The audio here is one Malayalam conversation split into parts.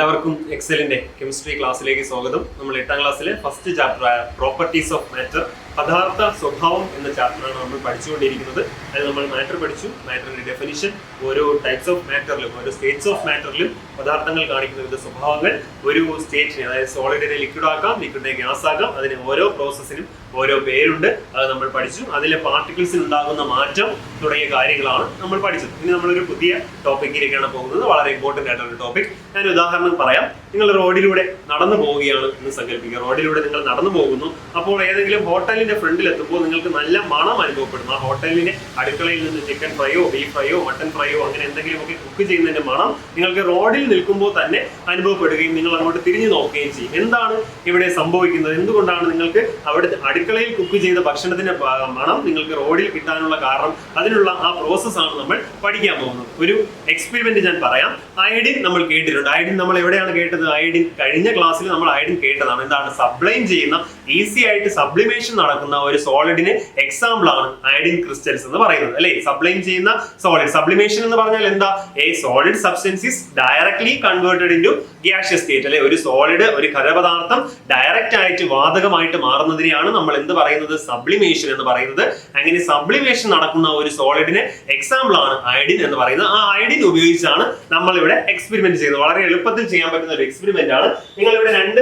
എല്ലാവർക്കും എക്സലിന്റെ കെമിസ്ട്രി ക്ലാസ്സിലേക്ക് സ്വാഗതം. നമ്മൾ 8ാം ക്ലാസ്സിലെ ഫസ്റ്റ് ചാപ്റ്ററായ പ്രോപ്പർട്ടീസ് ഓഫ് മാറ്റർ, പദാർത്ഥ സ്വഭാവം എന്ന ചാപ്റ്ററാണ് നമ്മൾ പഠിച്ചുകൊണ്ടിരിക്കുന്നത്. അതിൽ നമ്മൾ മാറ്റർ പഠിച്ചു, മാറ്ററിന്റെ ഡെഫിനിഷൻ, ഓരോ ടൈപ്സ് ഓഫ് മാറ്ററിലും ഓരോ സ്റ്റേറ്റ്സ് ഓഫ് മാറ്ററിലും പദാർത്ഥങ്ങൾ കാണിക്കുന്ന വിവിധ സ്വഭാവങ്ങൾ, ഒരു സ്റ്റേറ്റിനെ അതായത് സോളിഡിനെ ലിക്വിഡ് ആക്കാം, ലിക്വിഡിനെ ഗ്യാസ് ആക്കാം, അതിന് ഓരോ പ്രോസസ്സിനും ഓരോ പേരുണ്ട്, അത് നമ്മൾ പഠിച്ചു. അതിലെ പാർട്ടിക്കിൾസിൽ ഉണ്ടാകുന്ന മാറ്റം തുടങ്ങിയ കാര്യങ്ങളാണ് നമ്മൾ പഠിച്ചത്. ഇനി നമ്മളൊരു പുതിയ ടോപ്പിക്കിലേക്കാണ് പോകുന്നത്, വളരെ ഇമ്പോർട്ടൻ്റ് ആയിട്ടുള്ള ടോപ്പിക്. ഞാൻ ഉദാഹരണം പറയാം. നിങ്ങൾ റോഡിലൂടെ നടന്നു പോവുകയാണ് എന്ന് സങ്കല്പിക്കുക. റോഡിലൂടെ നിങ്ങൾ നടന്നു പോകുന്നു. അപ്പോൾ ഏതെങ്കിലും ഹോട്ടലിന്റെ ഫ്രണ്ടിൽ എത്തുമ്പോൾ നിങ്ങൾക്ക് നല്ല മണം അനുഭവപ്പെടുന്നു. ആ ഹോട്ടലിന്റെ അടുക്കളയിൽ നിന്ന് ചിക്കൻ ഫ്രൈയോ ബീഫ് ഫ്രൈയോ മട്ടൻ ഫ്രൈയോ അങ്ങനെ എന്തെങ്കിലുമൊക്കെ കുക്ക് ചെയ്യുന്നതിന്റെ മണം നിങ്ങൾക്ക് റോഡിൽ നിൽക്കുമ്പോൾ തന്നെ അനുഭവപ്പെടുകയും നിങ്ങൾ അങ്ങോട്ട് തിരിഞ്ഞു നോക്കുകയും ചെയ്യും. എന്താണ് ഇവിടെ സംഭവിക്കുന്നത്? എന്തുകൊണ്ടാണ് നിങ്ങൾക്ക് അവിടെ അടുക്കളയിൽ കുക്ക് ചെയ്ത ഭക്ഷണത്തിന്റെ മണം നിങ്ങൾക്ക് റോഡിൽ കിട്ടാനുള്ള കാരണം? അതിനുള്ള ആ പ്രോസസ്സാണ് നമ്മൾ പഠിക്കാൻ പോകുന്നത്. ഒരു എക്സ്പെരിമെന്റ് ഞാൻ പറയാം. അയഡിൻ നമ്മൾ കേട്ടിട്ടുണ്ട്. അയഡിൻ നമ്മൾ എവിടെയാണ് കേട്ടത്? അയഡിൻ കഴിഞ്ഞ ക്ലാസ്സിൽ നമ്മൾ അയഡിൻ കേട്ടതാണ്. എന്താണ്? സബ്ലൈം ചെയ്യുന്ന, ഈസി ആയിട്ട് സബ്ലിമേഷൻ നടക്കുന്ന ഒരു സോളിഡിന് എക്സാമ്പിൾ ആണ് അയഡിൻ ക്രിസ്റ്റൽസ് എന്ന് പറയുന്നത്, അല്ലെ? സബ്ലൈം ചെയ്യുന്ന സോളിഡ്. സബ്ലിമേഷൻ എന്ന് പറഞ്ഞാൽ എന്താ? A solid substance is directly converted into gaseous state, അല്ലെ? ഒരു സോളിഡ്, ഒരു ഖരപദാർത്ഥം ഡയറക്റ്റ് ആയിട്ട് വാതകമായിട്ട് മാറുന്നതിനെയാണ് നമ്മൾ എന്ത് പറയുന്നത്? സബ്ലിമേഷൻ എന്ന് പറയുന്നത്. അങ്ങനെ സബ്ലിമേഷൻ നടക്കുന്ന ഒരു സോളിഡിന് എക്സാമ്പിൾ ആണ് അയഡിൻ എന്ന് പറയുന്നത്. ആ അയഡിൻ ഉപയോഗിച്ചാണ് നമ്മൾ ഇവിടെ എക്സ്പെരിമെന്റ് ചെയ്യുന്നത്. വളരെ എളുപ്പത്തിൽ ചെയ്യാൻ പറ്റുന്ന ഒരു എക്സ്പെരിമെന്റ് ആണ്. നിങ്ങൾ ഇവിടെ രണ്ട്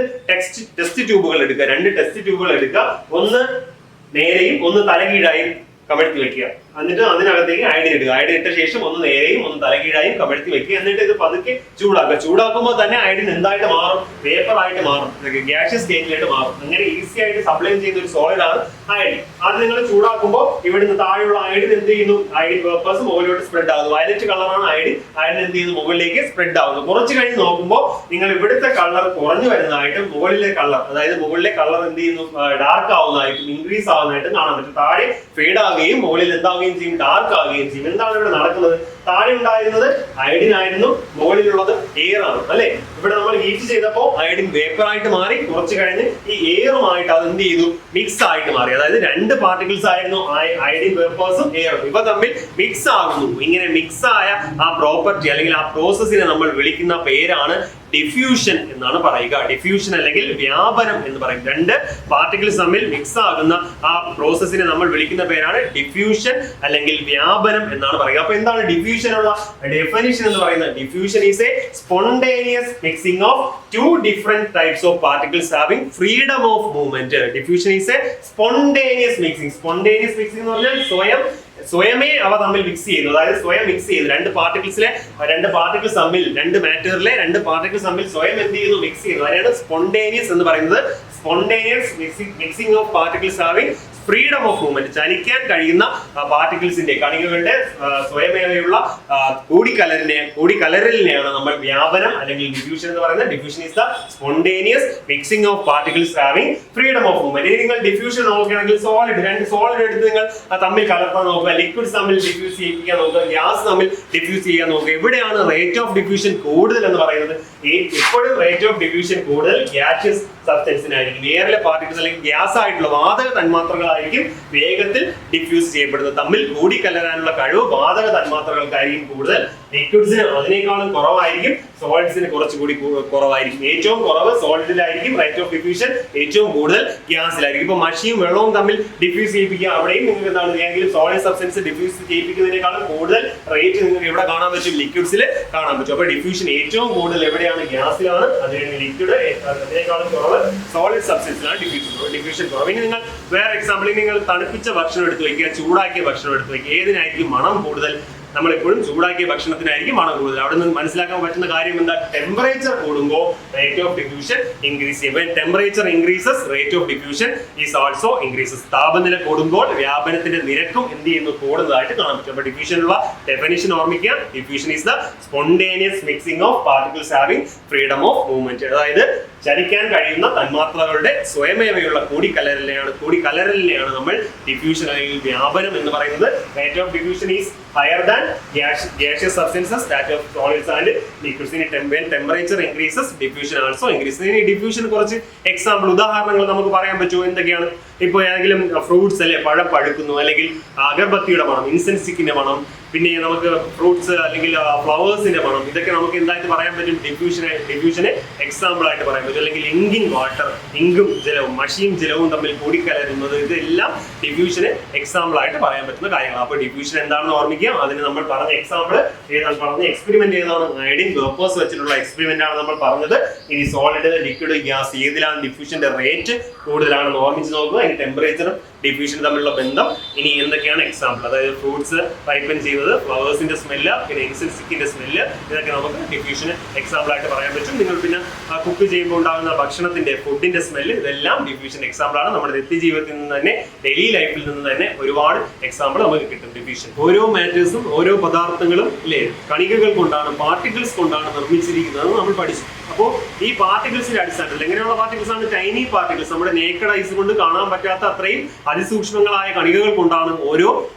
ടെസ്റ്റ് ട്യൂബുകൾ എടുക്കുക. രണ്ട് ടെസ്റ്റ് ട്യൂബുകൾ എടുക്കുക. ഒന്ന് നേരെയും ഒന്ന് തലകീഴായും കമഴ്ത്തി വെക്കുക. എന്നിട്ട് അതിനകത്തേക്ക് അയഡിൻ ഇടുക. അയഡിൻ ഇട്ട ശേഷം ഒന്ന് നേരെയും ഒന്ന് തലകീഴായും കമഴ്ത്തി വെക്കുക. എന്നിട്ട് ഇത് പതുക്കെ ചൂടാക്കുക. ചൂടാക്കുമ്പോൾ തന്നെ അയഡിൻ എന്തായിട്ട് മാറും? പേപ്പർ ആയിട്ട് മാറും, ഗ്യാഷ്യസ് സ്റ്റേറ്റിലായിട്ട് മാറും. അങ്ങനെ ഈസി ആയിട്ട് സപ്ലൈ ചെയ്യുന്ന ഒരു സോളിഡ് ആണ് അയഡിൻ. അത് നിങ്ങൾ ചൂടാക്കുമ്പോൾ ഇവിടുന്ന് താഴെയുള്ള അയഡിൻ എന്ത് ചെയ്യുന്നു? അയഡിൻ വേപ്പേഴ്സ് മുകളിലോട്ട് സ്പ്രെഡ് ആകുന്നു. വയലറ്റ് കളറാണ് അയഡിൻ. അയഡിൻ എന്ത് ചെയ്യുന്നു? മുകളിലേക്ക് സ്പ്രെഡ് ആകുന്നു. കുറച്ച് കഴിഞ്ഞ് നോക്കുമ്പോൾ നിങ്ങൾ ഇവിടുത്തെ കളർ കുറഞ്ഞു വരുന്നതായിട്ടും മുകളിലെ കളർ, അതായത് മുകളിലെ കളർ എന്ത് ചെയ്യുന്നു? ഡാർക്ക് ആവുന്നതായിട്ടും ഇൻക്രീസ് ആവുന്നതായിട്ടും കാണാൻ പറ്റും. താഴെ ഫെയ്ഡ് ആകുകയും മുകളിൽ എന്താവുകയും ചെയ്യും? ഡാർക്ക് ആവുകയും ചെയ്യും. എന്താണ് ഇവിടെ നടക്കുന്നത്? താഴെ ഉണ്ടായിരുന്നത് അയഡിൻ ആയിരുന്നു, മുകളിലുള്ളത് എയർ ആണ്, അല്ലെ? ഇവിടെ നമ്മൾ ഹീറ്റ് ചെയ്തപ്പോൾ അയഡിൻ വേപ്പർ ആയിട്ട് മാറി. കുറച്ച് കഴിഞ്ഞ് ഈ എയറുമായിട്ട് അത് എന്ത് ചെയ്തു? മിക്സ് ആയിട്ട് മാറി. അതായത് രണ്ട് പാർട്ടിക്കിൾസ് ആയിരുന്നു, അയഡിൻ വേപ്പേഴ്സും എയറും. ഇവ തമ്മിൽ മിക്സ് ആകുന്നു. ഇങ്ങനെ മിക്സ് ആയ ആ പ്രോപ്പർട്ടി അല്ലെങ്കിൽ ആ പ്രോസസ്സിനെ നമ്മൾ വിളിക്കുന്ന പേരാണ് ഡിഫ്യൂഷൻ എന്നാണ് പറയുക. ഡിഫ്യൂഷൻ അല്ലെങ്കിൽ വ്യാപനം എന്ന് പറയും. രണ്ട് പാർട്ടിക്കിൾസ് തമ്മിൽ മിക്സ് ആകുന്ന ആ പ്രോസസ്സിനെ നമ്മൾ വിളിക്കുന്ന പേരാണ് ഡിഫ്യൂഷൻ അല്ലെങ്കിൽ വ്യാപനം എന്നാണ് പറയുക. അപ്പൊ എന്താണ് ഡിഫ്യൂഷനുള്ള ഡെഫിനിഷൻ എന്ന് പറയുന്നത്? Diffusion is A spontaneous mixing of two different types of particles having freedom of movement. Diffusion is a spontaneous mixing. Spontaneous mixing എന്ന് പറഞ്ഞാൽ സ്വയമേ അവ തമ്മിൽ മിക്സ് ചെയ്യുന്നു. അതായത് സ്വയം മിക്സ് ചെയ്യുന്നു. രണ്ട് പാർട്ടിക്കിൾസ് തമ്മിൽ, രണ്ട് മാറ്ററിലെ രണ്ട് പാർട്ടിക്കിൾസ് തമ്മിൽ സ്വയം എന്ത് ചെയ്യുന്നു? മിക്സ് ചെയ്യുന്നു. അതിനാണ് സ്പോണ്ടേനിയസ് എന്ന് പറയുന്നത്. Spontaneous mixing of particles having freedom of movement. ചലിക്കാൻ കഴിയുന്ന പാർട്ടിക്കിൾസിന്റെ, കണികകളുടെ സ്വയമേവയുള്ള കൂടിക്കലരലിനെയാണ് നമ്മൾ വ്യാപനം അല്ലെങ്കിൽ ഡിഫ്യൂഷൻ എന്ന് പറയുന്നത്. Diffusion is the spontaneous mixing of particles having freedom of movement. ഇനി നിങ്ങൾ ഡിഫ്യൂഷൻ നോക്കുകയാണെങ്കിൽ രണ്ട് സോളിഡ് എടുത്ത് നിങ്ങൾ തമ്മിൽ കലർത്താൻ നോക്കുക, ലിക്വിഡ്സ് തമ്മിൽ ഡിഫ്യൂസ് ചെയ്യിപ്പിക്കാൻ നോക്കുക, ഗ്യാസ് തമ്മിൽ ഡിഫ്യൂസ് ചെയ്യാൻ നോക്കുക. എവിടെയാണ് റേറ്റ് ഓഫ് ഡിഫ്യൂഷൻ കൂടുതൽ എന്ന് പറയുന്നത്? എപ്പോഴും റേറ്റ് ഓഫ് ഡിഫ്യൂഷൻ കൂടുതൽ ഗ്യാഷ്യസ് സബ്സ്റ്റൻസിനായിരിക്കും. എയറിലെ പാർട്ടിക്കിൾസ് അല്ലെങ്കിൽ ഗ്യാസ് ആയിട്ടുള്ള വാതക തന്മാത്രകളായിരിക്കും വേഗത്തിൽ ഡിഫ്യൂസ് ചെയ്യപ്പെടുന്നത്. തമ്മിൽ കൂടിക്കലരാനുള്ള കഴിവ് വാതക തന്മാത്രകൾക്കായിരിക്കും കൂടുതൽ. ലിക്വിഡ്സിന് അതിനേക്കാളും കുറവായിരിക്കും, സോളിഡ്സിന് കുറച്ചുകൂടി കുറവായിരിക്കും. ഏറ്റവും കുറവ് സോളിഡിലായിരിക്കും റേറ്റ് ഓഫ് ഡിഫ്യൂഷൻ, ഏറ്റവും കൂടുതൽ ഗ്യാസിലായിരിക്കും. ഇപ്പൊ മഷിയും വെള്ളവും തമ്മിൽ ഡിഫ്യൂസ് ചെയ്യിപ്പിക്കുക, അവിടെയും നിങ്ങൾക്ക് എന്താണ് ഏതെങ്കിലും സോളിഡ് സബ്സ്റ്റൻസ് ഡിഫ്യൂസ് ചെയ്യിപ്പിക്കുന്നതിനേക്കാളും കൂടുതൽ റേറ്റ് നിങ്ങൾക്ക് ഇവിടെ കാണാൻ പറ്റും, ലിക്വിഡ്സിൽ കാണാൻ പറ്റും. അപ്പൊ ഡിഫ്യൂഷൻ ഏറ്റവും കൂടുതൽ എവിടെയാണ്? ഗ്യാസിലാണ്. അതിന് ലിക്വിഡ് അതിനേക്കാളും കുറവ് സോളിഡ് സബ്സ്റ്റൻസിലാണ് ഡിഫ്യൂഷൻ കുറവ്. ഇനി നിങ്ങൾ വേറെ എക്സാമ്പിളിൽ നിങ്ങൾ തണുപ്പിച്ച ഭക്ഷണം എടുത്തു വയ്ക്കുക, ചൂടാക്കിയ ഭക്ഷണം എടുത്തു വയ്ക്കുക. ഏതിനായിരിക്കും മണം കൂടുതൽ? നമ്മളെപ്പോഴും ചൂടാക്കിയ ഭക്ഷണത്തിനായിരിക്കും മണം കൂടുതൽ. അവിടെ നിന്ന് മനസ്സിലാക്കാൻ പറ്റുന്ന കാര്യം എന്താ? ടെമ്പറേച്ചർ കൂടുമ്പോൾ റേറ്റ് ഓഫ് ഡിഫ്യൂഷൻ ഇൻക്രീസ് ചെയ്യും. When temperature increases, rate of diffusion is also increases. താപനില കൂടുമ്പോൾ വ്യാപനത്തിന്റെ നിരക്കും എന്ത് ചെയ്യുന്നു? കൂടുന്നതായിട്ട് കാണാൻ പറ്റും. അപ്പൊ ഡിഫ്യൂഷനുള്ള ഡെഫിനിഷൻ ഓർമ്മിക്കുക. Diffusion is the spontaneous mixing of particles having freedom of movement. അതായത് ചലിക്കാൻ കഴിയുന്ന തന്മാത്രകളുടെ സ്വയമേവയുള്ള കൂടിക്കലരലിനെയാണ് നമ്മൾ ഡിഫ്യൂഷൻ അല്ലെങ്കിൽ വ്യാപനം എന്ന് പറയുന്നത്. Rate of diffusion is higher than gaseous substances, that of solids and liquids. When temperature increases, diffusion also increases. In diffusion കുറച്ച് എക്സാമ്പിൾ ഉദാഹരണങ്ങൾ നമുക്ക് പറയാൻ പറ്റുമോ? എന്തൊക്കെയാണ്? ഇപ്പോൾ ഏതെങ്കിലും ഫ്രൂട്ട്സ് അല്ലെ പഴം പഴുക്കുന്നു, അല്ലെങ്കിൽ അഗർബത്തിയുടെ മണം, ഇൻസെൻസ് സ്റ്റിക്കിന്റെ മണം, പിന്നെ നമുക്ക് ഫ്രൂട്ട്സ് അല്ലെങ്കിൽ ഫ്ലവേഴ്സിന്റെ മണം, ഇതൊക്കെ നമുക്ക് എന്തായിട്ട് പറയാൻ പറ്റും? ഡിഫ്യൂഷനെ എക്സാമ്പിൾ ആയിട്ട് പറയാൻ പറ്റും. അല്ലെങ്കിൽ ഇങ്കിങ് വാട്ടർ, ഇങ്കും ജലവും മഷിയും ജലവും തമ്മിൽ കൂടിക്കലരുന്നത്, ഇതെല്ലാം ഡിഫ്യൂഷന് എക്സാമ്പിൾ ആയിട്ട് പറയാൻ പറ്റുന്ന കാര്യങ്ങളാണ്. അപ്പോൾ ഡിഫ്യൂഷൻ എന്താണെന്ന് ഓർമ്മിക്കുക. അതിന് നമ്മൾ പറഞ്ഞ എക്സാമ്പിൾ ഏതാണ്? പറഞ്ഞ എക്സ്പെരിമെന്റ് ഏതാണ്? അയഡിൻ വേപ്പേഴ്സ് വെച്ചിട്ടുള്ള എക്സ്പെരിമെന്റ് ആണ് നമ്മൾ പറഞ്ഞത്. ഇനി സോളിഡ്, ലിക്വിഡ്, ഗ്യാസ് ഏതിലാണ് ഡിഫ്യൂഷന്റെ റേറ്റ് കൂടുതലാണെന്ന് ഓർമ്മിച്ച് നോക്കുക. ഇനി ടെമ്പറേച്ചറും ഡിഫ്യൂഷൻ തമ്മിലുള്ള ബന്ധം, ഇനി എന്തൊക്കെയാണ് എക്സാമ്പിൾ, അതായത് ഫ്രൂട്ട്സ് റൈപ്പൻ ചെയ്യുന്നത്, ഫ്ലവേഴ്സിന്റെ സ്മെല്ല്, പിന്നെ ഇൻസെൻസ് സ്റ്റിക്കിന്റെ സ്മെല്ല്, ഇതൊക്കെ നമുക്ക് ഡിഫ്യൂഷന് എക്സാമ്പിൾ ആയിട്ട് പറയാൻ പറ്റും. നിങ്ങൾ പിന്നെ കുക്ക് ചെയ്യുമ്പോൾ ഉണ്ടാകുന്ന ഭക്ഷണത്തിന്റെ ഫുഡിന്റെ സ്മെല്ല്, ഇതെല്ലാം ഡിഫ്യൂഷൻ എക്സാമ്പിൾ ആണ്. നമ്മുടെ നിത്യജീവിതത്തിൽ നിന്ന് തന്നെ, ഡെയിലി ലൈഫിൽ നിന്ന് തന്നെ ഒരുപാട് എക്സാമ്പിൾ നമുക്ക് കിട്ടും ഡിഫ്യൂഷൻ. ഓരോ മാറ്റേഴ്സും ഓരോ പദാർത്ഥങ്ങളും അല്ലേ കണികകൾ കൊണ്ടാണ്, പാർട്ടിക്കിൾസ് കൊണ്ടാണ് നിർമ്മിച്ചിരിക്കുന്നത് നമ്മൾ പഠിച്ചു. അപ്പോൾ ഈ പാർട്ടിക്കിൾസിന്റെ അടിസ്ഥാനത്തിൽ എങ്ങനെയുള്ള പാർട്ടിക്കിൾസ് ആണ്? ടൈനി പാർട്ടിക്കിൾസ്, നമ്മുടെ നേക്കഡ് ഐസ് കൊണ്ട് കാണാൻ പറ്റാത്ത അത്രയും അതിസൂക്ഷ്മങ്ങളായ കണികകൾ കൊണ്ടാണ് ഓരോ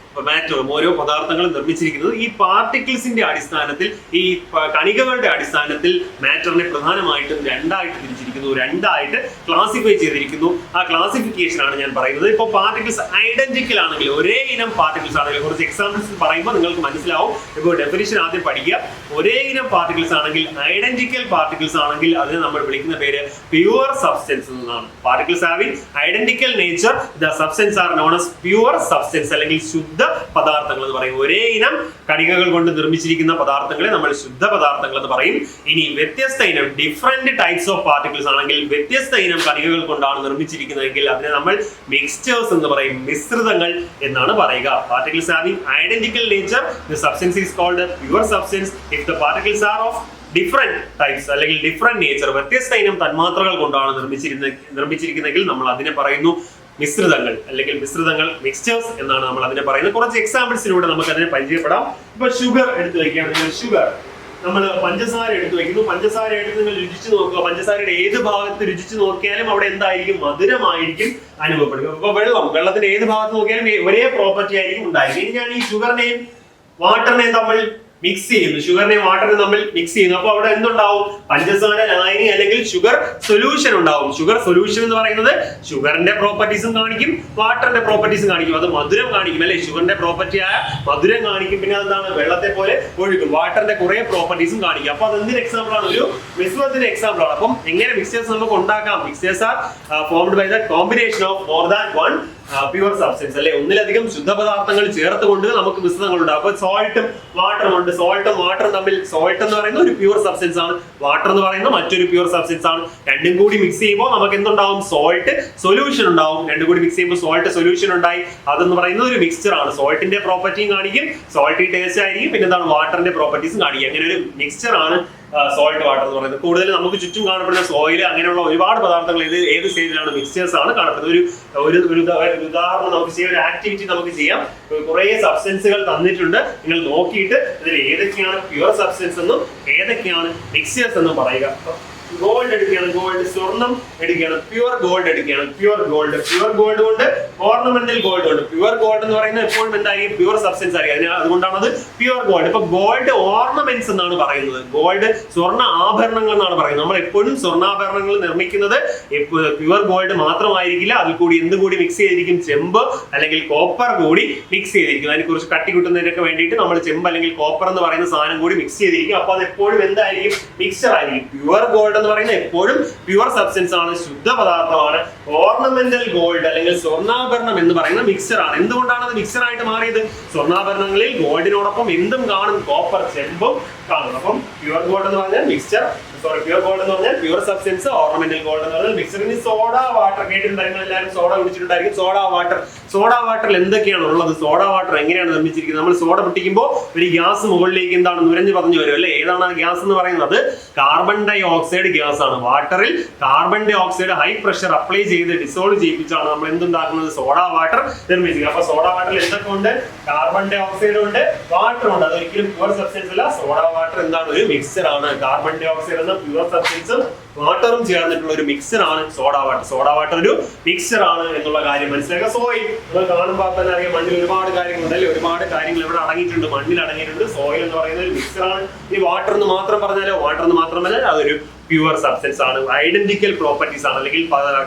മാറ്ററും ഓരോ പദാർത്ഥങ്ങളും നിർമ്മിച്ചിരിക്കുന്നത്. ഈ പാർട്ടിക്കിൾസിന്റെ അടിസ്ഥാനത്തിൽ, ഈ കണികകളുടെ അടിസ്ഥാനത്തിൽ മാറ്ററിനെ പ്രധാനമായിട്ടും രണ്ടായിട്ട് തിരിച്ചിരിക്കുന്നു, രണ്ടായിട്ട് ക്ലാസിഫൈ ചെയ്തിരിക്കുന്നു. ആ ക്ലാസിഫിക്കേഷൻ ആണ് ഞാൻ പറയുന്നത്. ഇപ്പോൾ പാർട്ടിക്കിൾസ് ഐഡന്റിക്കൽ ആണെങ്കിൽ, ഒരേ ഇനം പാർട്ടിക്കിൾസ് ആണെങ്കിൽ, കുറച്ച് എക്സാമ്പിൾസ് പറയുമ്പോൾ നിങ്ങൾക്ക് മനസ്സിലാവും. ഇപ്പോൾ ഡെഫിനിഷൻ ആദ്യം പഠിക്കുക. ഒരേ ഇനം പാർട്ടിക്കിൾസ് ആണെങ്കിൽ, ഐഡന്റിക്കൽ പാർട്ടിക്കിൾസ് ആണെങ്കിൽ, അതിനെ നമ്മൾ വിളിക്കുന്ന പേര് പ്യുവർ സബ്സ്റ്റൻസ് എന്നാണ്. Particles having identical nature, the substance are known as pure substance, അല്ലെങ്കിൽ ശുദ്ധ പദാർത്ഥങ്ങൾ എന്ന് പറയും. ഒരേ ഇനം കണികകൾ കൊണ്ട് നിർമ്മിച്ചിരിക്കുന്ന പദാർത്ഥങ്ങളെ നമ്മൾ ശുദ്ധ പദാർത്ഥങ്ങൾ എന്ന് പറയും. ഇനി വ്യത്യസ്ത ഇനം, ഡിഫറെന്റ് ടൈപ്സ് ഓഫ് പാർട്ടിക്കിൾസ് ആണെങ്കിൽ, വ്യത്യസ്ത ഇനം കണികകൾ കൊണ്ടാണ് നിർമ്മിച്ചിരിക്കുന്നതെങ്കിൽ അതിനെ നമ്മൾ മിക്സ്ചേഴ്സ് എന്ന് പറയും, മിശ്രിതങ്ങൾ എന്നാണ് പറയുക. Particles having identical nature, the substance is called pure substance. If the particles are of different types അല്ലെങ്കിൽ ഡിഫറെന്റ് നേച്ചർ, വ്യത്യസ്ത ഇനം തന്മാത്രകൾ കൊണ്ടാണ് നിർമ്മിച്ചിരിക്കുന്നതെങ്കിൽ നമ്മൾ അതിനെ പറയുന്നു മിശ്രിതങ്ങൾ, അല്ലെങ്കിൽ മിശ്രിതങ്ങൾ, മിക്സ്ചേഴ്സ് എന്നാണ് നമ്മൾ അതിനെ പറയുന്നത്. കുറച്ച് എക്സാമ്പിൾസിലൂടെ നമുക്ക് അതിനെ പരിചയപ്പെടാം. ഇപ്പൊ ഷുഗർ എടുത്തു വയ്ക്കുകയാണെങ്കിൽ, ഷുഗർ നമ്മൾ പഞ്ചസാര എടുത്തു വയ്ക്കുന്നു. പഞ്ചസാര എടുത്ത് നിങ്ങൾ രുചിച്ച് നോക്കുക. പഞ്ചസാരയുടെ ഏത് ഭാഗത്ത് രുചിച്ച് നോക്കിയാലും അവിടെ എന്തായിരിക്കും? മധുരമായിരിക്കും അനുഭവപ്പെടുക. ഇപ്പൊ വെള്ളത്തിന്റെ ഏത് ഭാഗത്ത് നോക്കിയാലും ഒരേ പ്രോപ്പർട്ടി ആയിരിക്കും ഉണ്ടായിരിക്കും. ഇനി ഞാൻ ഈ ഷുഗറിനെയും വാട്ടറിനെയും തമ്മിൽ മിക്സ് ചെയ്യുന്നു, ഷുഗറിനെയും വാട്ടറിനെ തമ്മിൽ മിക്സ് ചെയ്യുന്നു. അപ്പൊ അവിടെ എന്തുണ്ടാവും? പഞ്ചസാര ലായനി അല്ലെങ്കിൽ ഷുഗർ സൊല്യൂഷൻ ഉണ്ടാവും. ഷുഗർ സൊല്യൂഷൻ എന്ന് പറയുന്നത് ഷുഗറിന്റെ പ്രോപ്പർട്ടീസും കാണിക്കും, വാട്ടറിന്റെ പ്രോപ്പർട്ടീസും കാണിക്കും. അത് മധുരം കാണിക്കും അല്ലെ? ഷുഗറിന്റെ പ്രോപ്പർട്ടി ആയ മധുരം കാണിക്കും. പിന്നെ അതെന്താണ്? വെള്ളത്തെ പോലെ ഒഴുകും. വാട്ടറിന്റെ കുറെ പ്രോപ്പർട്ടീസും കാണിക്കും. അപ്പൊ അതെന്തിന് എക്സാമ്പിൾ ആണ്? ഒരു മിശ്രിതത്തിന്റെ എക്സാമ്പിൾ ആണ്. അപ്പം എങ്ങനെ മിക്സ്ചേഴ്സ് നമുക്ക് ഉണ്ടാക്കാം? Mixtures are formed by the combination of more than one pure substance അല്ലെ? ഒന്നിലധികം ശുദ്ധ പദാർത്ഥങ്ങൾ ചേർത്തുകൊണ്ട് നമുക്ക് മിശ്രിതങ്ങൾ ഉണ്ടാകും. അപ്പൊ സോൾട്ടും വാട്ടറും ഉണ്ട്. സോൾട്ടും വാട്ടറും തമ്മിൽ, സോൾട്ട് എന്ന് പറയുന്നത് ഒരു പ്യുവർ സബ്സ്റ്റൻസ് ആണ്, വാട്ടർ എന്ന് പറയുന്നത് മറ്റൊരു പ്യുവർ സബ്സ്റ്റൻസ് ആണ്. രണ്ടും കൂടി മിക്സ് ചെയ്യുമ്പോൾ നമുക്ക് എന്തുണ്ടാവും? സോൾട്ട് സൊല്യൂഷൻ ഉണ്ടാവും. രണ്ടും കൂടി മിക്സ് ചെയ്യുമ്പോൾ സോൾട്ട് സൊല്യൂഷൻ ഉണ്ടായി. അതെന്ന് പറയുന്നത് ഒരു മിക്സ്ചർ ആണ്. സോൾട്ടിന്റെ പ്രോപ്പർട്ടിയും കാണിക്കും, സോൾട്ടി ടേസ്റ്റ് ആയിരിക്കും, പിന്നെ എന്താണ്? വാട്ടറിന്റെ പ്രോപ്പർട്ടീസും കാണിക്കും. അങ്ങനെ ഒരു മിക്സ്ചർ ആണ് സോൾട്ട് വാട്ടർ എന്ന് പറയുന്നത്. കൂടുതൽ നമുക്ക് ചുറ്റും കാണപ്പെടുന്ന സോയിൽ, അങ്ങനെയുള്ള ഒരുപാട് പദാർത്ഥങ്ങൾ ഏത് സ്റ്റേജിലാണ്? മിക്സ്ചേഴ്സ് ആണ് കാണപ്പെടുന്നത്. ഒരു ഉദാഹരണം നമുക്ക് ചെയ്യാം, ഒരു ആക്ടിവിറ്റി നമുക്ക് ചെയ്യാം. കുറെ സബ്സ്റ്റൻസുകൾ തന്നിട്ടുണ്ട്. നിങ്ങൾ നോക്കിയിട്ട് ഇതിൽ ഏതൊക്കെയാണ് പ്യുവർ സബ്സ്റ്റൻസ് എന്നും ഏതൊക്കെയാണ് മിക്സ്ചേഴ്സ് എന്നും പറയുക. ഗോൾഡ് എടുക്കുകയാണ്, ഗോൾഡ്, സ്വർണം എടുക്കുകയാണ്, പ്യുവർ ഗോൾഡ് എടുക്കുകയാണ്, പ്യുവർ ഗോൾഡ് കൊണ്ട് ഓർണമെന്റൽ ഗോൾഡ് ഉണ്ട്. പ്യുവർ ഗോൾഡ് എന്ന് പറയുന്നത് എപ്പോഴും എന്തായിരിക്കും? പ്യുവർ സബ്സ്റ്റൻസ് ആയിരിക്കും. അതുകൊണ്ടാണ് അത് പ്യുവർ ഗോൾഡ്. ഇപ്പൊ ഗോൾഡ് ഓർണമെന്റ്സ് എന്നാണ് പറയുന്നത്. ഗോൾഡ് സ്വർണ്ണ ആഭരണങ്ങൾ എന്നാണ് പറയുന്നത്. നമ്മൾ എപ്പോഴും സ്വർണ്ണാഭരണങ്ങൾ നിർമ്മിക്കുന്നത് പ്യുവർ ഗോൾഡ് മാത്രമായിരിക്കില്ല, അതിൽ കൂടി എന്ത് കൂടി മിക്സ് ചെയ്തിരിക്കും? ചെമ്പ് അല്ലെങ്കിൽ കോപ്പർ കൂടി മിക്സ് ചെയ്തിരിക്കും. അതിനെ കുറിച്ച് കട്ടി കിട്ടുന്നതിനൊക്കെ വേണ്ടിയിട്ട് നമ്മൾ ചെമ്പ് അല്ലെങ്കിൽ കോപ്പർ എന്ന് പറയുന്ന സാധനം കൂടി മിക്സ് ചെയ്തിരിക്കും. അപ്പൊ അത് എപ്പോഴും എന്തായിരിക്കും? മിക്സർ ആയിരിക്കും. പ്യുവർ ഗോൾഡ് എന്ന് പറയുന്നത് എപ്പോഴും പ്യുവർ സബ്സ്റ്റൻസ് ആണ്, ശുദ്ധ പദാർത്ഥമാണ്. ഓർണമെന്റൽ ഗോൾഡ് അല്ലെങ്കിൽ സ്വർണ്ണാഭരണം എന്ന് പറയുന്ന മിക്സർ ആണ്. എന്തുകൊണ്ടാണ് അത് മിക്സർ ആയിട്ട് മാറിയത്? സ്വർണ്ണാഭരണങ്ങളിൽ ഗോൾഡിനോടൊപ്പം എന്തും കാണും, കോപ്പർ, ചെമ്പും കാണും. അപ്പം പ്യുവർ ഗോൾഡ് എന്ന് പറഞ്ഞാൽ മിക്സ്ചർ, പ്യുവർ ഗോൾഡ് എന്ന് പറഞ്ഞാൽ പ്യുവർ സബ്സ്റ്റൻസ്, ഓർണമെന്റൽ ഗോൾഡ് എന്ന് പറഞ്ഞാൽ മിക്സർ. ഇനി സോഡ വാട്ടർ കേട്ടിട്ടുണ്ടായിരുന്നു, എല്ലാവരും സോഡ കുടിച്ചിട്ടുണ്ടായിരിക്കും. സോഡ വാട്ടറിൽ എന്തൊക്കെയാണ് ഉള്ളത്? സോഡ വാട്ടർ എങ്ങനെയാണ് നിർമ്മിച്ചിരിക്കുന്നത്? നമ്മൾ സോഡ പൊട്ടിക്കുമ്പോൾ ഒരു ഗ്യാസ് മുകളിലേക്ക് എന്താണ് നുരഞ്ഞു പറഞ്ഞു വരും അല്ലെ? ഏതാണ് ആ ഗ്യാസ് എന്ന് പറയുന്നത്? കാർബൺ ഡൈ ഓക്സൈഡ് ഗ്യാസ് ആണ്. വാട്ടറിൽ carbon dioxide high pressure apply ചെയ്ത് ഡിസോൾവ് ചെയ്യിപ്പിച്ചാണ് നമ്മൾ എന്തുണ്ടാക്കുന്നത്? സോഡ വാട്ടർ നിർമ്മിച്ചിരിക്കുന്നത്. അപ്പൊ സോഡ വാട്ടറിൽ എന്തൊക്കെ ഉണ്ട്? കാർബൺ ഡൈ ഓക്സൈഡ് ഉണ്ട്, വാട്ടർ ഉണ്ട്. അതൊരിക്കലും പ്യുവർ സബ്സ്റ്റൻസ് അല്ല. സോഡ വാട്ടർ എന്താണ്? ഒരു മിക്സർ ആണ്. കാർബൺ ഡൈ ഓക്സൈഡ് എന്ന പ്യുവർ സബ്സ്റ്റൻസും വാട്ടറും ചേർന്നിട്ടുള്ള ഒരു മിക്സർ ആണ് സോഡ വാട്ടർ. സോഡ വാട്ടർ ഒരു മിക്സർ ആണ് എന്നുള്ള കാര്യം മനസ്സിലാക്കുക. സോയിൽ നമ്മൾ കാണുമ്പോൾ തന്നെ അറിയാം, മണ്ണിൽ ഒരുപാട് കാര്യങ്ങളുണ്ട് അല്ലെ? ഒരുപാട് കാര്യങ്ങൾ ഇവിടെ അടങ്ങിയിട്ടുണ്ട്, മണ്ണിൽ അടങ്ങിയിട്ടുണ്ട്. സോയിൽ എന്ന് പറയുന്നത് ഒരു മിക്സർ ആണ്. ഈ വാട്ടർ എന്ന് മാത്രം പറഞ്ഞാലോ? വാട്ടർ എന്ന് മാത്രം പറഞ്ഞാൽ അതൊരു പ്യുവർ സബ്സ്റ്റൻസ് ആണ്, ഐഡന്റിക്കൽ പ്രോപ്പർട്ടീസ് ആണ്, അല്ലെങ്കിൽ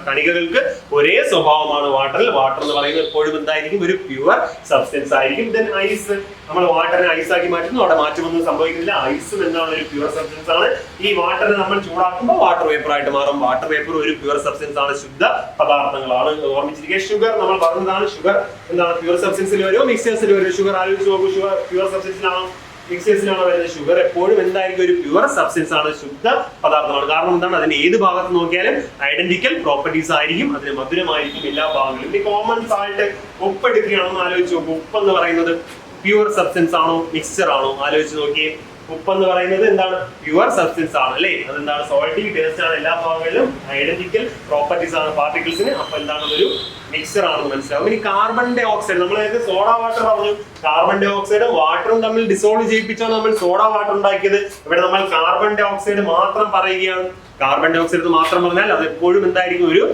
കണികകൾക്ക് ഒരേ സ്വഭാവമാണ് വാട്ടർ എന്ന് പറയുന്നത് എപ്പോഴും എന്തായിരിക്കും, ഒരു പ്യുവർ സബ്സ്റ്റൻസ് ആയിരിക്കും. ദെൻ ഐസ്, നമ്മൾ വാട്ടറിനെ ഐസ് ആക്കി മാറ്റുന്നു, അവിടെ മാറ്റമൊന്നും സംഭവിക്കുന്നില്ല. ഐസും എന്താണ്, ഒരു പ്യുവർ സബ്സ്റ്റൻസ് ആണ്. ഈ വാട്ടറിനെ നമ്മൾ ചൂടാക്കുമ്പോൾ വാട്ടർ വേപ്പർ ആയിട്ട് മാറും. വാട്ടർ വേപ്പർ ഒരു പ്യുവർ സബ്സ്റ്റൻസ് ആണ്, ശുദ്ധ പദാർത്ഥങ്ങളാണ്. ഓർമ്മിച്ചിരിക്കുക. ഷുഗർ നമ്മൾ പറഞ്ഞതാണ്, ഷുഗർ എന്താണ്, പ്യുവർ സബ്സ്റ്റൻസിൽ വരുമോ മിക്സേഴ്സിൽ വരുമോ? ഷുഗർ ആലോചിച്ച് നോക്കൂ, ഷുഗർ പ്യുവർ സബ്സ്റ്റൻസിലാണോ മിക്സേഴ്സിലാണോ വരുന്നത്? ഷുഗർ എപ്പോഴും എന്തായിരിക്കും, ഒരു പ്യുവർ സബ്സ്റ്റൻസ് ആണ്, ശുദ്ധ പദാർത്ഥമാണ്. കാരണം എന്താണ്, അതിന്റെ ഏത് ഭാഗത്ത് നോക്കിയാലും ഐഡന്റിക്കൽ പ്രോപ്പർട്ടീസ് ആയിരിക്കും, അതിന് മധുരമായിരിക്കും എല്ലാ ഭാഗങ്ങളിലും. ഇനി കോമൺ സാൾട്ട്, ഉപ്പ് എടുക്കുകയാണെന്ന് ആലോചിച്ച് നോക്കൂ. ഉപ്പ് എന്ന് പറയുന്നത് പ്യുവർ സബ്സ്റ്റൻസ് ആണോ മിക്സ്ചർ ആണോ? ആലോചിച്ച് നോക്കിയേ. ഉപ്പ് എന്ന് പറയുന്നത് എന്താണ്, പ്യുവർ സബ്സ്റ്റൻസ് ആണ് അല്ലേ? അതെന്താണ്, സോൾട്ടി ടേസ്റ്റ് ആണ്, എല്ലാ ഭാഗങ്ങളിലും ഐഡന്റിക്കൽ പ്രോപ്പർട്ടീസ് ആണ് പാർട്ടിക്കിൾസിന്. അപ്പൊ എന്താണ്, ഒരു മിക്സ്ചർ ആണെന്ന് മനസ്സിലാവും. ഇനി കാർബൺ ഡൈ ഓക്സൈഡ്, നമ്മൾ നേരത്തെ സോഡ വാട്ടർ പറഞ്ഞു. കാർബൺ ഡൈ ഓക്സൈഡും വാട്ടറും തമ്മിൽ ഡിസോൾവ് ചെയ്യിപ്പിച്ചാണ് നമ്മൾ സോഡ വാട്ടർ ഉണ്ടാക്കിയത്. ഇവിടെ നമ്മൾ കാർബൺ ഡൈ ഓക്സൈഡ് മാത്രം പറയുകയാണ്. കാർബൺ ഡൈ ഓക്സൈഡ് മാത്രം പറഞ്ഞാൽ അത് എപ്പോഴും എന്തായിരിക്കും, ഒരു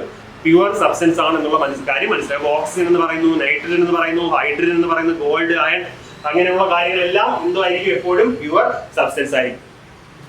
പ്യുവർ സബ്സ്റ്റൻസ് ആണ് എന്നുള്ള കാര്യം മനസ്സിലാവും. ഓക്സിജൻ എന്ന് പറയുന്നു, നൈട്രജൻ എന്ന് പറയുന്നു, ഹൈഡ്രജൻ എന്ന് പറയുന്നു, ഗോൾഡ്, അയൺ, അങ്ങനെയുള്ള കാര്യങ്ങളെല്ലാം എന്തായിരിക്കും, എപ്പോഴും പ്യുവർ സബ്സ്റ്റൻസ് ആയിരിക്കും.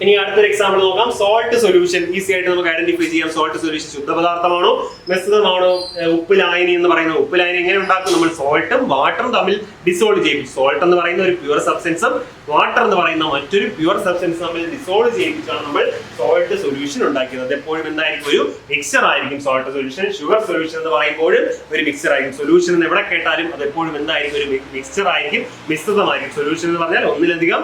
ഇനി അടുത്തൊരു എക്സാമ്പിൾ നോക്കാം. സോൾട്ട് സൊല്യൂഷൻ ഈസി ആയിട്ട് നമുക്ക് ഐഡന്റിഫൈ ചെയ്യാം. സോൾട്ട് സൊല്യൂഷൻ ശുദ്ധപദാർത്ഥമാണോ മിശ്രിതമാണോ? ഉപ്പ് ലായനി എന്ന് പറയുന്നത്, ഉപ്പ് ലായനി എങ്ങനെ ഉണ്ടാക്കും? നമ്മൾ സോൾട്ടും വാട്ടറും തമ്മിൽ ഡിസോൾവ് ചെയ്യിപ്പിച്ചു. സോൾട്ട് എന്ന് പറയുന്ന ഒരു പ്യുവർ സബ്സ്റ്റൻസും വാട്ടർ എന്ന് പറയുന്ന മറ്റൊരു പ്യുവർ സബ്സ്റ്റൻസ് തമ്മിൽ ഡിസോൾവ് ചെയ്യിപ്പിച്ചാണ് നമ്മൾ സോൾട്ട് സൊല്യൂഷൻ ഉണ്ടാക്കിയത്. അത് എപ്പോഴും എന്തായിരിക്കും, ഒരു മിക്സ്ചർ ആയിരിക്കും സോൾട്ട് സൊല്യൂഷൻ. ഷുഗർ സൊല്യൂഷൻ എന്ന് പറയുമ്പോഴും ഒരു മിക്സ്ചർ ആയിരിക്കും. സൊല്യൂഷൻ എന്ന് എവിടെ കേട്ടാലും അത് എപ്പോഴും എന്തായിരിക്കും, ഒരു മിക്സ്ചർ ആയിരിക്കും, മിശ്രിതമായിരിക്കും. സൊല്യൂഷൻ എന്ന് പറഞ്ഞാൽ ഒന്നിലധികം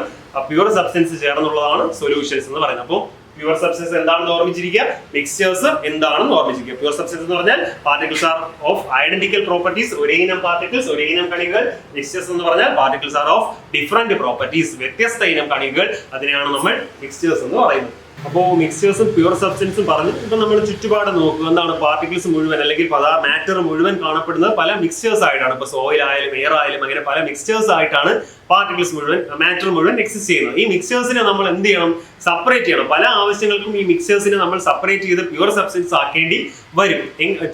പ്യുവർ സബ്സ്റ്റൻസ് ചേർന്നുള്ളതാണ് സൊല്യൂഷൻസ് എന്ന് പറയുന്നത്. അപ്പോൾ പ്യുവർ സബ്സ്റ്റൻസ് എന്താണെന്ന് ഓർമ്മിച്ചിരിക്കുക, മിക്സ്ചേഴ്സ് എന്താണെന്ന് ഓർമ്മിച്ചിരിക്കുക. പ്യുവർ സബ്സ്റ്റൻസ് എന്ന് പറഞ്ഞാൽ particles are of identical properties, ഒരേ ഇനം പാർട്ടിക്കിൾസ്, ഒരേ ഇനം കണികകൾ. മിക്സ്ചേഴ്സ് എന്ന് പറഞ്ഞാൽ particles are of different properties, വ്യത്യസ്ത ഇനം കണികകൾ. അതിനെയാണ് നമ്മൾ മിക്സ്ചേഴ്സ് എന്ന് പറയുന്നത്. അപ്പോൾ മിക്സ്ചേഴ്സും പ്യുവർ സബ്സ്റ്റൻസും പറഞ്ഞു. ഇപ്പൊ നമ്മൾ ചുറ്റുപാട് നോക്കുക, എന്താണ്, പാർട്ടിക്കിൾസ് മുഴുവൻ അല്ലെങ്കിൽ മാറ്റർ മുഴുവൻ കാണപ്പെടുന്നത് പല മിക്സ്ചേഴ്സ് ആയിട്ടാണ്. ഇപ്പൊ സോയിൽ ആയാലും എയർ ആയാലും അങ്ങനെ പല മിക്സ്ചേഴ്സ് ആയിട്ടാണ് പാർട്ടിക്കിൾസ് മുഴുവൻ, മാറ്റർ മുഴുവൻ എക്സിസ്റ്റ് ചെയ്യുന്നത്. ഈ മിക്സ്ചേഴ്സിനെ നമ്മൾ എന്ത് ചെയ്യണം, സെപ്പറേറ്റ് ചെയ്യണം. പല ആവശ്യങ്ങൾക്കും ഈ മിക്സ്ചേഴ്സിനെ നമ്മൾ സെപ്പറേറ്റ് ചെയ്ത് പ്യുവർ സബ്സ്റ്റൻസ് ആക്കേണ്ടി വരും.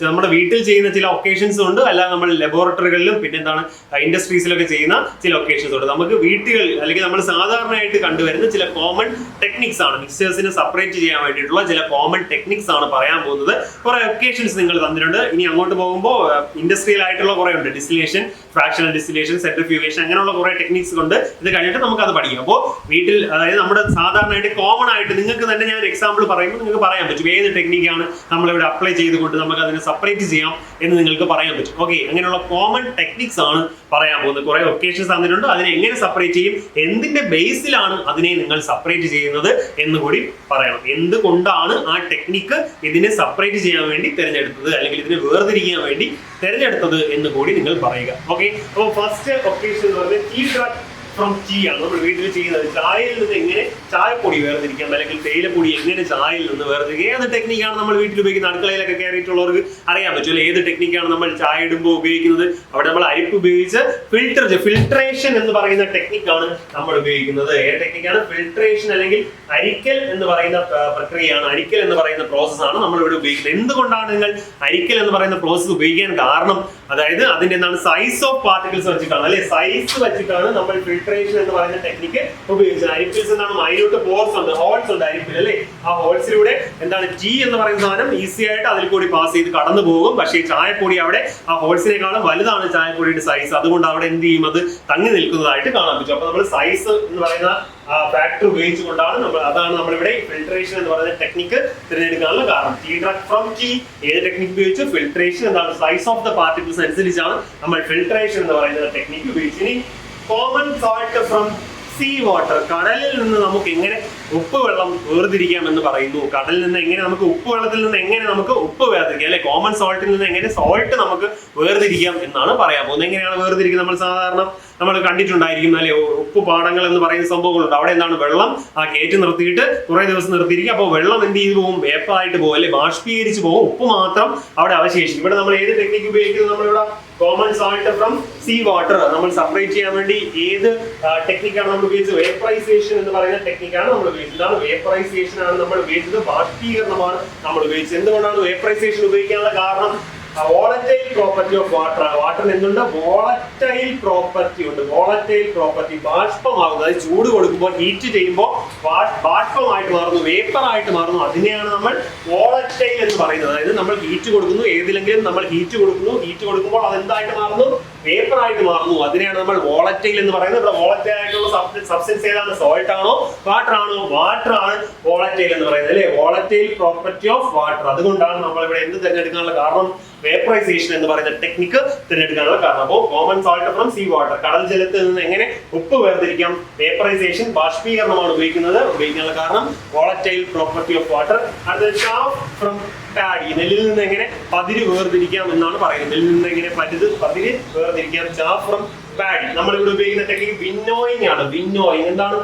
നമ്മുടെ വീട്ടിൽ ചെയ്യുന്ന ചില ഒക്കേഷൻസ് ഉണ്ട്, അല്ലാതെ നമ്മൾ ലബോറട്ടറികളിലും പിന്നെ എന്താണ് ഇൻഡസ്ട്രീസിലൊക്കെ ചെയ്യുന്ന ചില ഒക്കേഷൻസ് ഉണ്ട്. നമുക്ക് വീട്ടുകൾ അല്ലെങ്കിൽ നമ്മൾ സാധാരണയായിട്ട് കണ്ടുവരുന്ന ചില കോമൺ ടെക്നിക്സ് ആണ്, മിക്സ്ചേഴ്സിനെ സെപ്പറേറ്റ് ചെയ്യാൻ വേണ്ടിയിട്ടുള്ള ചില കോമൺ ടെക്നിക്സ് ആണ് പറയാൻ പോകുന്നത്. കുറെ ഒക്കേഷൻസ് നിങ്ങൾ തന്നിട്ടുണ്ട്. ഇനി അങ്ങോട്ട് പോകുമ്പോൾ ഇൻഡസ്ട്രിയൽ ആയിട്ടുള്ള കുറെ ഉണ്ട്, ഡിസ്റ്റിലേഷൻ, ഫ്രാക്ഷണൽ ഡിസ്റ്റിലേഷൻ, സെൻട്രിഫ്യൂഗേഷൻ, അങ്ങനെയുള്ള കുറെ ടെക്നിക്സ് കൊണ്ട് ഇത് കഴിഞ്ഞിട്ട് നമുക്ക് അത് പഠിക്കാം. അപ്പോൾ വീട്ടിൽ, അതായത് നമ്മുടെ സാധാരണയായിട്ട് കോമൺ ആയിട്ട് നിങ്ങൾക്ക് തന്നെ ഞാൻ എക്സാമ്പിൾ പറയുമ്പോൾ നിങ്ങൾക്ക് പറയാൻ പറ്റും ഏത് ടെക്നിക്കാണ് നമ്മളിവിടെ അപ്ലൈ ചെയ്തുകൊണ്ട് നമുക്ക് അതിനെ സെപ്പറേറ്റ് ചെയ്യാം എന്ന് നിങ്ങൾക്ക് പറയാൻ പറ്റും. ഓക്കെ, അങ്ങനെയുള്ള കോമൺ ടെക്നിക്സ് ആണ് പറയാൻ പോകുന്നത്. കുറെ ഒക്കേഷൻസ് തന്നിട്ടുണ്ട്, അതിനെ എങ്ങനെ സെപ്പറേറ്റ് ചെയ്യും, എന്തിന്റെ ബേസിലാണ് അതിനെ നിങ്ങൾ സെപ്പറേറ്റ് ചെയ്യുന്നത് എന്ന് കൂടി പറയണം. എന്തുകൊണ്ടാണ് ആ ടെക്നിക്ക് ഇതിനെ സെപ്പറേറ്റ് ചെയ്യാൻ വേണ്ടി തിരഞ്ഞെടുത്തത്, അല്ലെങ്കിൽ ഇതിനെ വേർതിരിക്കാൻ വേണ്ടി തിരഞ്ഞെടുത്തത് എന്ന് കൂടി നിങ്ങൾ പറയുക. ഓക്കെ, അപ്പോൾ ഫസ്റ്റ് ഒക്കേഷൻ എന്ന് പറഞ്ഞാൽ ടീ ഡ്രഗ് ഫ്രം ടീ ആണ് നമ്മൾ വീട്ടിൽ ചെയ്യുന്നത്. ചായയിൽ നിന്ന് എങ്ങനെ ചായപ്പൊടി വേർതിരിക്കാം, അല്ലെങ്കിൽ തേയിലപ്പൊടി എങ്ങനെ ചായയിൽ നിന്ന് വേർതിരിക്കുക, ഏത് ടെക്നിക്കാണ് നമ്മൾ വീട്ടിൽ ഉപയോഗിക്കുന്നത്? അടുക്കളയിലൊക്കെ കയറിയിട്ടുള്ളവർക്ക് അറിയാൻ പറ്റും അല്ലെ, ഏത് ടെക്നിക്കാണ് നമ്മൾ ചായ ഇടുമ്പോൾ ഉപയോഗിക്കുന്നത്. അവിടെ നമ്മൾ അരിപ്പ് ഉപയോഗിച്ച് ഫിൽട്രേഷൻ എന്ന് പറയുന്ന ടെക്നിക്കാണ് നമ്മൾ ഉപയോഗിക്കുന്നത്. ഏത് ടെക്നിക്കാണ്? ഫിൽട്രേഷൻ അല്ലെങ്കിൽ അരിക്കൽ എന്ന് പറയുന്ന പ്രക്രിയയാണ്, അരിക്കൽ എന്ന് പറയുന്ന പ്രോസസ്സാണ് നമ്മൾ ഇവിടെ ഉപയോഗിക്കുന്നത്. എന്തുകൊണ്ടാണ് നിങ്ങൾ അരിക്കൽ എന്ന് പറയുന്ന പ്രോസസ്സ് ഉപയോഗിക്കാൻ കാരണം? അതായത് അതിന്റെ എന്താണ്, സൈസ് ഓഫ് പാർട്ടിക്കിൾസ് വെച്ചിട്ടാണ് അല്ലെ, സൈസ് വെച്ചിട്ടാണ് നമ്മൾ ഫിൽട്രേഷൻ എന്ന് പറയുന്ന ടെക്നിക്ക് ഉപയോഗിച്ചത്. അരിപ്പിൽസ് എന്താണ്, മൈന്യൂട്ട് പോർസ് ഉണ്ട്, ഹോൾസ് ഉണ്ട് അരിപ്പിൽ അല്ലെ. ആ ഹോൾസിലൂടെ എന്താണ്, ടീ എന്ന് പറയുന്ന സാധനം ഈസി ആയിട്ട് അതിൽ കൂടി പാസ് ചെയ്ത് കടന്നു പോകും. പക്ഷേ ചായപ്പൊടി അവിടെ ആ ഹോൾസിനേക്കാളും വലുതാണ് ചായപ്പൊടിയുടെ സൈസ്, അതുകൊണ്ട് അവിടെ എന്ത് ചെയ്യും, അത് തങ്ങി നിൽക്കുന്നതായിട്ട് കാണാൻ പറ്റും. അപ്പൊ നമ്മൾ സൈസ് എന്ന് പറയുന്ന ഫാക്ടർ ഉപയോഗിച്ചുകൊണ്ടാണ് അതാണ് നമ്മളിവിടെ ഫിൽട്രേഷൻ എന്ന് പറയുന്ന ടെക്നിക്ക് തിരഞ്ഞെടുക്കാനുള്ള കാരണം. ടീ ഡ്രഗ് ഫ്രം ടീ ഏത് ടെക്നിക്ക് ഉപയോഗിച്ചു? ഫിൽട്രേഷൻ. എന്താണ്, സൈസ് ഓഫ് ദ പാർട്ടിക്കിൾസ് അനുസരിച്ചാണ് നമ്മൾ ഫിൽട്രേഷൻ എന്ന് പറയുന്ന ടെക്നിക്ക് ഉപയോഗിച്ചു. ഇനി common salt from sea water, കടലിൽ നിന്ന് നമുക്ക് എങ്ങനെ ഉപ്പ് വെള്ളം വേർതിരിക്കാം എന്ന് പറയുന്നു. കടലിൽ നിന്ന് എങ്ങനെ നമുക്ക് ഉപ്പ് വെള്ളത്തിൽ നിന്ന് എങ്ങനെ നമുക്ക് ഉപ്പ് വേർതിരിക്കാം അല്ലെ, കോമൺ സോൾട്ടിൽ നിന്ന് എങ്ങനെ സോൾട്ട് നമുക്ക് വേർതിരിക്കാം എന്നാണ് പറയാൻ പോകുന്നത്. എങ്ങനെയാണ് വേർതിരിക്കുന്നത്? നമ്മൾ സാധാരണ നമ്മൾ കണ്ടിട്ടുണ്ടായിരിക്കും അല്ലെ, ഉപ്പ് പാടങ്ങൾ എന്ന് പറയുന്ന സംഭവങ്ങളുണ്ട്. അവിടെ എന്താണ്, വെള്ളം ആ കയറ്റി നിർത്തിയിട്ട് കുറെ ദിവസം നിർത്തിയിരിക്കും. അപ്പോൾ വെള്ളം എന്ത് ചെയ്തു പോകും, വേപ്പായിട്ട് പോകും അല്ലെ, ബാഷ്പീകരിച്ച് പോകും, ഉപ്പ് മാത്രം അവിടെ അവശേഷിക്കും. ഇവിടെ നമ്മൾ ഏത് ടെക്നിക്ക് ഉപയോഗിക്കുന്നത്? നമ്മളിവിടെ common salt from sea water നമ്മൾ സെപ്പറേറ്റ് ചെയ്യാൻ വേണ്ടി ഏത് ടെക്നിക്കാണ് നമ്മൾ ഉപയോഗിച്ചത്? വേപ്പറൈസേഷൻ എന്ന് പറയുന്ന ടെക്നിക്കാണ് നമ്മൾ ഉപയോഗിച്ചത്. വേപ്പറൈസേഷൻ ആണ് നമ്മൾ ഉപയോഗിച്ചത്, ബാഷ്പീകരണമാണ് നമ്മൾ ഉപയോഗിച്ചത്. എന്തുകൊണ്ടാണ് വേപ്പറൈസേഷൻ ഉപയോഗിക്കാനുള്ള കാരണം? Volatile property of water. വാട്ടറിന് എന്തുണ്ട്? വോളറ്റൈൽ പ്രോപ്പർട്ടി ഉണ്ട്. വോളറ്റൈൽ പ്രോപ്പർട്ടി ബാഷ്പമാകുന്നത്, അതായത് ചൂട് കൊടുക്കുമ്പോൾ ഹീറ്റ് ചെയ്യുമ്പോൾ ബാഷ്പമായിട്ട് മാറുന്നു, വേപ്പർ ആയിട്ട് മാറുന്നു. അതിനെയാണ് നമ്മൾ വോളറ്റൈൽ എന്ന് പറയുന്നത്. അതായത് നമ്മൾ ഹീറ്റ് കൊടുക്കുന്നു, ഏതിലെങ്കിലും നമ്മൾ ഹീറ്റ് കൊടുക്കുമ്പോൾ അതെന്തായിട്ട് മാറുന്നു? വേപ്പർ ആയിട്ട് മാറുന്നു. അതിനെയാണ് നമ്മൾ വോളറ്റൈൽ എന്ന് പറയുന്നത്. ഇവിടെ വോളറ്റൈൽ ആയിട്ടുള്ള സബ്സ്റ്റൻസ് ഏതാണ്? സോൾട്ട് ആണോ വാട്ടർ ആണോ? വാട്ടർ ആണ് വോളറ്റൈൽ എന്ന് പറയുന്നത് അല്ലേ? Volatile property of water. അതുകൊണ്ടാണ് നമ്മൾ ഇവിടെ എന്ത് തിരഞ്ഞെടുക്കാനുള്ള കാരണം? വേപ്പറൈസേഷൻ എന്ന് പറയുന്ന ടെക്നിക്ക് തിരഞ്ഞെടുക്കാനുള്ള കാരണം. അപ്പോൾ common salt from sea water, കടൽ ജലത്തിൽ നിന്ന് എങ്ങനെ ഉപ്പ് വേർതിരിക്കാം? വേപ്പറൈസേഷൻ, ബാഷ്പീകരണമാണ് ഉപയോഗിക്കാനുള്ള കാരണം വോളറ്റൈൽ പ്രോപ്പർട്ടി ഓഫ് വാട്ടർ. അടുത്തത് chaff ഫ്രം പാഡി, നെല്ലിൽ നിന്ന് എങ്ങനെ പതിര് വേർതിരിക്കാം എന്നാണ് പറയുന്നത്. നെല്ലിൽ നിന്ന് എങ്ങനെ പതിര് വേർതിരിക്കാം? chaff from paddy. നമ്മളിവിടെ ഉപയോഗിക്കുന്ന ടെക്നിക്ക് വിന്നോയിങ് ആണ്. വിന്നോയിങ് എന്താണ്?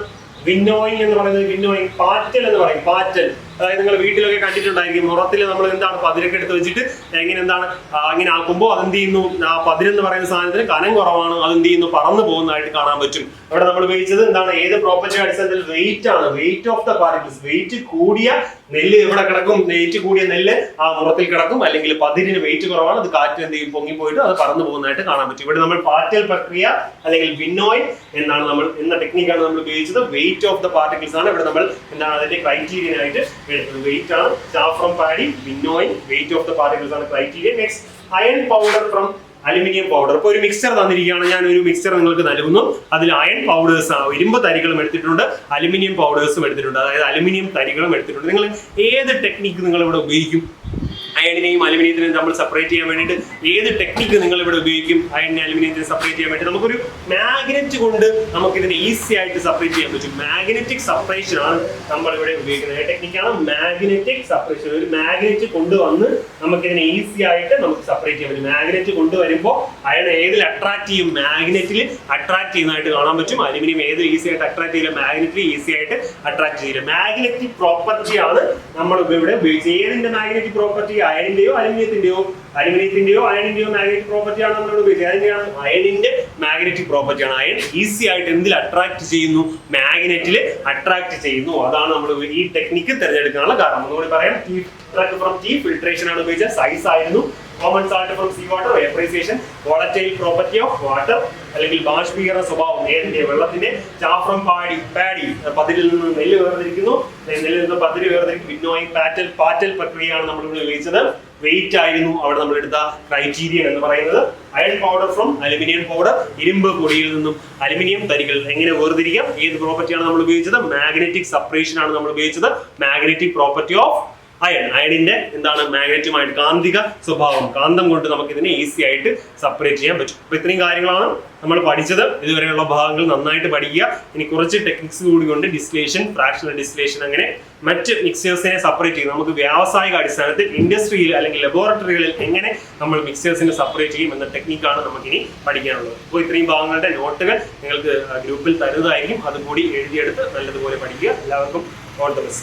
വിന്നോയിങ് എന്ന് പറയുന്നത് വിന്നോയിങ്, പാറ്റൽ എന്ന് പറയും. പാറ്റൽ, അതായത് നിങ്ങൾ വീട്ടിലൊക്കെ കണ്ടിട്ടുണ്ടായിരിക്കും. മുറത്തിൽ നമ്മൾ എന്താണ് പതിരൊക്കെ എടുത്ത് വെച്ചിട്ട് ഇങ്ങനെ ആക്കുമ്പോൾ അതെന്ത് ചെയ്യുന്നു? ആ പതിരെന്ന് പറയുന്ന സാധനത്തിന് കനം കുറവാണ്, അതെന്ത് ചെയ്യുന്നു? പറന്നു പോകുന്നതായിട്ട് കാണാൻ പറ്റും. അവിടെ നമ്മൾ ഉപയോഗിച്ചത് എന്താണ്? ഏത് പ്രോപ്പർട്ടി അടിസ്ഥാനത്തിൽ? വെയിറ്റ് ആണ്. Weight of the particles. Weight കൂടിയ നെല്ല് എവിടെ കിടക്കും? വെയിറ്റ് കൂടിയ നെല്ല് ആ മുറത്തിൽ കിടക്കും. അല്ലെങ്കിൽ പതിരിന് വെയിറ്റ് കുറവാണ്, അത് കാറ്റ് എന്ത് ചെയ്യും? പൊങ്ങിപ്പോയിട്ട് അത് പറന്നു പോകുന്നതായിട്ട് കാണാൻ പറ്റും. ഇവിടെ നമ്മൾ പാറ്റൽ പ്രക്രിയ അല്ലെങ്കിൽ വിന്നോയിങ് എന്ന ടെക്നിക്കാണ് നമ്മൾ ഉപയോഗിച്ചത്. വെയിറ്റ് ഓഫ് ദ പാർട്ടിക്കിൾസ് ആണ് ഇവിടെ നമ്മൾ എന്താണ് അതിന്റെ ക്രൈറ്റീരിയൻ ആയിട്ട് എടുക്കുന്നത്. വെയിറ്റ് ആണ്. chaff from paddy, winnowing, weight of the particles ആണ് criteria. Next iron powder from aluminium powder. ഇപ്പോൾ ഒരു മിക്സർ തന്നിരിക്കുകയാണ്, ഞാൻ ഒരു മിക്സർ നിങ്ങൾക്ക് നൽകുന്നു. അതിൽ അയൺ പൗഡേഴ്സ്, ഇരുമ്പ് തരികളും എടുത്തിട്ടുണ്ട്, അലുമിനിയം പൗഡേഴ്സും എടുത്തിട്ടുണ്ട്. അതായത് അലുമിനിയം തരികളും എടുത്തിട്ടുണ്ട്. നിങ്ങൾ ഏത് ടെക്നിക്ക് നിങ്ങൾ ഇവിടെ ഉപയോഗിക്കും? അയണിനെയും അലുമിനിയത്തിനെയും നമ്മൾ സെപ്പറേറ്റ് ചെയ്യാൻ വേണ്ടിയിട്ട് ഏത് ടെക്നിക്ക് നിങ്ങൾ ഇവിടെ ഉപയോഗിക്കും? അയണിനെ അലുമിനിയത്തിനെ സെപ്പറേറ്റ് ചെയ്യാൻ വേണ്ടി നമുക്കൊരു മാഗ്നറ്റ് കൊണ്ട് നമുക്ക് ഇതിനെ ഈസി ആയിട്ട് സെപ്പറേറ്റ് ചെയ്യാൻ പറ്റും. മാഗ്നറ്റിക് സെപ്പറേഷൻ ആണ് നമ്മൾ ഇവിടെ ഉപയോഗിക്കുന്നത്. ടെക്നിക്കാണ് മാഗ്നറ്റിക് സെപ്പറേഷൻ. ഒരു മാഗ്നറ്റ് കൊണ്ടുവന്ന് നമുക്കിതിനെ ഈസി ആയിട്ട് നമുക്ക് സെപ്പറേറ്റ് ചെയ്യാൻ പറ്റും. മാഗ്നറ്റ് കൊണ്ടുവരുമ്പോൾ അയൺ ഏതിൽ അട്രാക്ട് ചെയ്യും? മാഗ്നറ്റിൽ അട്രാക്ട് ചെയ്യുന്നതായിട്ട് കാണാൻ പറ്റും. അലുമിനിയം ഏതിൽ ഈസി ആയിട്ട് അട്രാക്ട് ചെയ്യില്ല? മാഗ്നറ്റിൽ ഈസി ആയിട്ട് അട്രാക്ട് ചെയ്യില്ല. മാഗ്നറ്റിക് പ്രോപ്പർട്ടി ആണ് നമ്മൾ ഇവിടെ ഉപയോഗിച്ചത്. ഏതിന്റെ മാഗ്നറ്റിക് പ്രോപ്പർട്ടി? അയണിന്റെയോ അലുമിനിയത്തിന്റെയോ അയണിന്റെയോ മാഗ്നറ്റിക് പ്രോപ്പർട്ടിയാണ് നമ്മൾ ഉപയോഗിച്ചത്. അതിന്റെയാണ് അയണിന്റെ മാഗ്നറ്റിക് പ്രോപ്പർട്ടിയാണ്. അയൺ ഈസി ആയിട്ട് എന്തിൽ അട്രാക്ട് ചെയ്യുന്നു? മാഗ്നറ്റിൽ അട്രാക്ട് ചെയ്യുന്നു. അതാണ് നമ്മൾ ഈ ടെക്നിക്ക് തിരഞ്ഞെടുക്കാനുള്ള കാരണം. ഒന്നുകൂടി പറയാം, ഫിൽട്രേഷൻ ആണ് ഉപയോഗിച്ചത്. സൈസ് ആയിരുന്നു. Common salt from sea water, vaporisation, volatile property of water അല്ലെങ്കിൽ ബാഷ്പീകരണ സ്വഭാവം നേരിന്റെ വെള്ളത്തിന്റെ. chaff from paddy, പതിരിൽ നിന്ന് നെല്ല് വേർതിരിക്കുന്നു, നെല്ലിൽ നിന്ന് പതിര് വേർതിരിക്കും. വിന്നോയിങ്, പാറ്റൽ പ്രക്രിയയാണ് നമ്മൾ ഇവിടെ ഉപയോഗിച്ചത്. വെയിറ്റ് ആയിരുന്നു അവിടെ നമ്മൾ എടുത്ത ക്രൈറ്റീരിയൻ എന്ന് പറയുന്നത്. Iron powder from aluminium powder, ഇരുമ്പ് പൊടിയിൽ നിന്നും അലുമിനിയം തരികൾ എങ്ങനെ വേർതിരിക്കാം? ഏത് പ്രോപ്പർട്ടിയാണ് നമ്മൾ ഉപയോഗിച്ചത്? മാഗ്നറ്റിക് സെപ്പറേഷൻ ആണ് നമ്മൾ ഉപയോഗിച്ചത്. മാഗ്നറ്റിക് പ്രോപ്പർട്ടി ഓഫ് അയണിന്റെ എന്താണ്? മാഗ്നറ്റുമായിട്ട് കാന്തിക സ്വഭാവം, കാന്തം കൊണ്ട് നമുക്ക് ഇതിനെ ഈസി ആയിട്ട് സെപ്പറേറ്റ് ചെയ്യാൻ പറ്റും. അപ്പൊ ഇത്രയും കാര്യങ്ങളാണ് നമ്മൾ പഠിച്ചത്. ഇതുവരെയുള്ള ഭാഗങ്ങൾ നന്നായിട്ട് പഠിക്കുക. ഇനി കുറച്ച് ടെക്നിക്സ് കൂടി കൊണ്ട് ഡിസ്റ്റിലേഷൻ, ഫ്രാക്ഷണൽ ഡിസ്റ്റിലേഷൻ, അങ്ങനെ മറ്റ് മിക്സേഴ്സിനെ സെപ്പറേറ്റ് ചെയ്യും. നമുക്ക് വ്യാവസായിക അടിസ്ഥാനത്തിൽ ഇൻഡസ്ട്രിയിൽ അല്ലെങ്കിൽ ലബോറട്ടറികളിൽ എങ്ങനെ നമ്മൾ മിക്സേഴ്സിനെ സെപ്പറേറ്റ് ചെയ്യും എന്ന ടെക്നിക്കാണ് നമുക്കിനി പഠിക്കാനുള്ളത്. അപ്പോൾ ഇത്രയും ഭാഗങ്ങളുടെ നോട്ടുകൾ നിങ്ങൾക്ക് ഗ്രൂപ്പിൽ തരുന്നതായിരിക്കും. അതുകൂടി എഴുതിയെടുത്ത് നല്ലതുപോലെ പഠിക്കുക. എല്ലാവർക്കും ഓൾ ദി ബെസ്റ്റ്.